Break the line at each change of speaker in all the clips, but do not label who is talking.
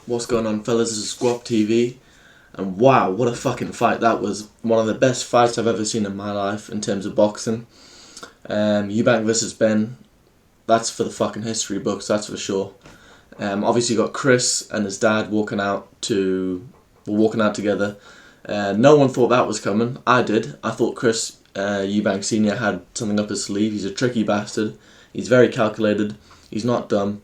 What's going on, fellas? This is Squawk TV, and wow, what a fucking fight. That was one of the best fights I've ever seen in my life in terms of boxing. Eubank versus Ben, that's for the fucking history books, that's for sure. Obviously you got Chris and his dad walking out together. No one thought that was coming. I did. I thought Chris Eubank Sr. had something up his sleeve. He's a tricky bastard. He's very calculated. He's not dumb.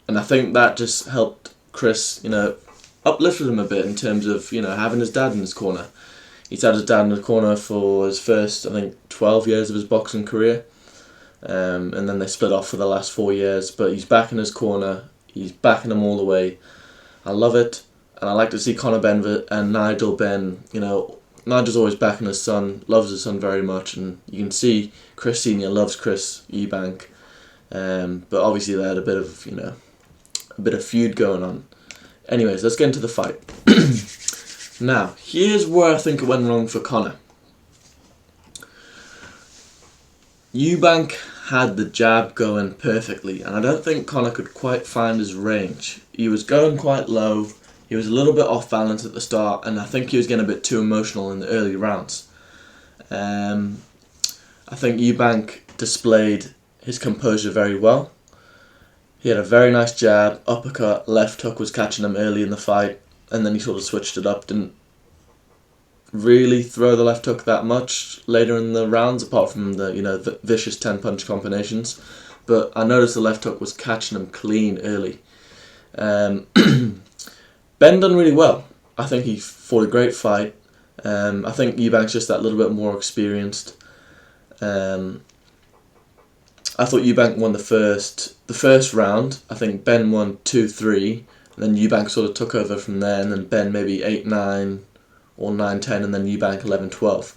And I think that just helped Chris, uplifted him a bit in terms of, having his dad in his corner. He's had his dad in his corner for his first, 12 years of his boxing career. And then they split off for the last 4 years. But he's back in his corner. He's backing him all the way. I love it. And I like to see Conor Ben and Nigel Ben, Nigel's always backing his son, loves his son very much. And you can see Chris Sr. loves Chris Eubank. But obviously they had a bit of feud going on. Anyways, let's get into the fight. Now, here's where I think it went wrong for Conor. Eubank had the jab going perfectly, and I don't think Conor could quite find his range. He was going quite low, he was a little bit off balance at the start, and I think he was getting a bit too emotional in the early rounds. I think Eubank displayed his composure very well. He had a very nice jab, uppercut, left hook was catching him early in the fight, and then he sort of switched it up. Didn't really throw the left hook that much later in the rounds, apart from the vicious 10-punch combinations. But I noticed the left hook was catching him clean early. Ben done really well. I think he fought a great fight. I think Eubank's just that little bit more experienced. I thought Eubank won the first round. I think Ben won 2-3, and then Eubank sort of took over from there, and then Ben maybe 8-9 or 9-10, and then Eubank 11-12.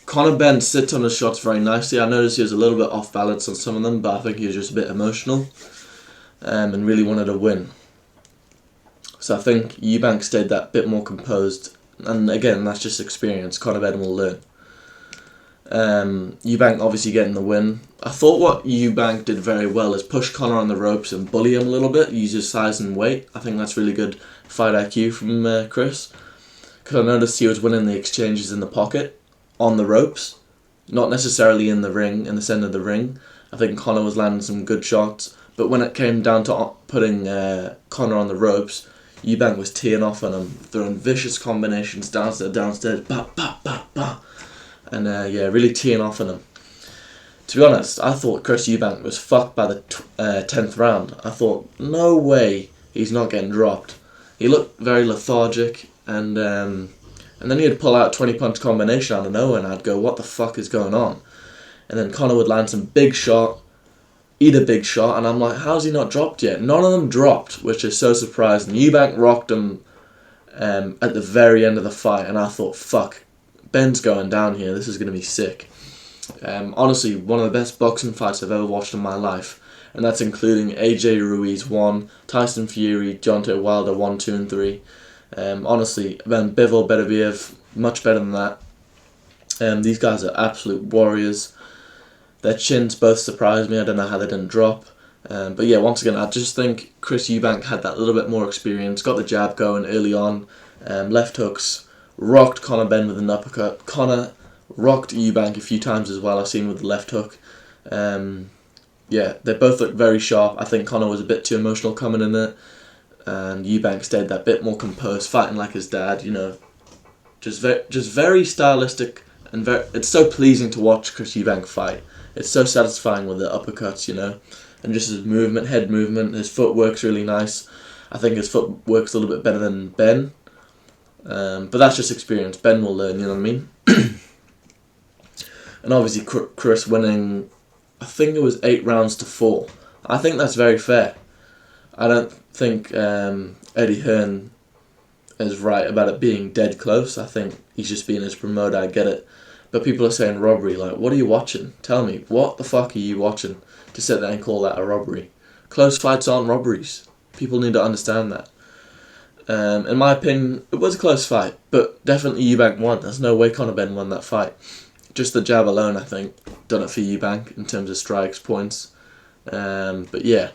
Conor Ben sits on his shots very nicely. I noticed he was a little bit off balance on some of them, but I think he was just a bit emotional and really wanted to win. So I think Eubank stayed that bit more composed, and again, that's just experience. Conor Ben will learn. Eubank obviously getting the win. I thought what Eubank did very well is push Conor on the ropes and bully him a little bit, use his size and weight. I think that's really good fight IQ from Chris, because I noticed he was winning the exchanges in the pocket, on the ropes, not necessarily in the ring, in the centre of the ring. I think Conor was landing some good shots, but when it came down to putting Conor on the ropes, Eubank was teeing off on him, throwing vicious combinations downstairs, ba ba ba ba. And really teeing off on him. To be honest, I thought Chris Eubank was fucked by the 10th round. I thought, no way he's not getting dropped. He looked very lethargic, and then he'd pull out a 20-punch combination out of nowhere, and I'd go, what the fuck is going on? And then Conor would land some big shot, eat a big shot, and I'm like, how's he not dropped yet? None of them dropped, which is so surprising. Eubank rocked him at the very end of the fight, and I thought, fuck, Ben's going down here, this is going to be sick. Honestly, one of the best boxing fights I've ever watched in my life, and that's including AJ Ruiz 1, Tyson Fury, Deontay Wilder 1, 2 and 3. Honestly, Ben Bivol, Beterbiev, much better than that. These guys are absolute warriors. Their chins both surprised me, I don't know how they didn't drop. But yeah, once again, I just think Chris Eubank had that little bit more experience, got the jab going early on, left hooks, rocked Conor Ben with an uppercut. Conor rocked Eubank a few times as well, I've seen with the left hook. They both looked very sharp. I think Conor was a bit too emotional coming in it, and Eubank stayed that bit more composed, fighting like his dad, just very stylistic, and it's so pleasing to watch Chris Eubank fight. It's so satisfying with the uppercuts, and just his movement, head movement, his footwork's really nice. I think his footwork's a little bit better than Ben. But that's just experience. Ben will learn, you know what I mean? And obviously Chris winning, I think it was 8-4. I think that's very fair. I don't think Eddie Hearn is right about it being dead close. I think he's just being his promoter, I get it. But people are saying robbery, like, what are you watching? Tell me, what the fuck are you watching to sit there and call that a robbery? Close fights aren't robberies. People need to understand that. In my opinion, it was a close fight, but definitely Eubank won. There's no way Conor Ben won that fight. Just the jab alone, I think, done it for Eubank in terms of strikes, points. But yeah,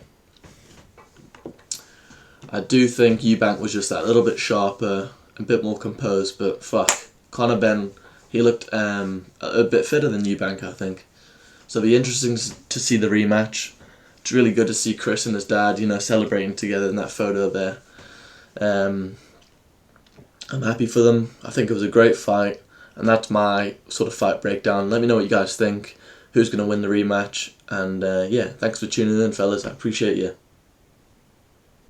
I do think Eubank was just that little bit sharper, a bit more composed, but fuck, Conor Benn, he looked a bit fitter than Eubank, I think. So it'll be interesting to see the rematch. It's really good to see Chris and his dad, celebrating together in that photo there. I'm happy for them. I think it was a great fight, and that's my sort of fight breakdown. Let me know what you guys think, who's going to win the rematch, and yeah, thanks for tuning in, fellas. I appreciate you.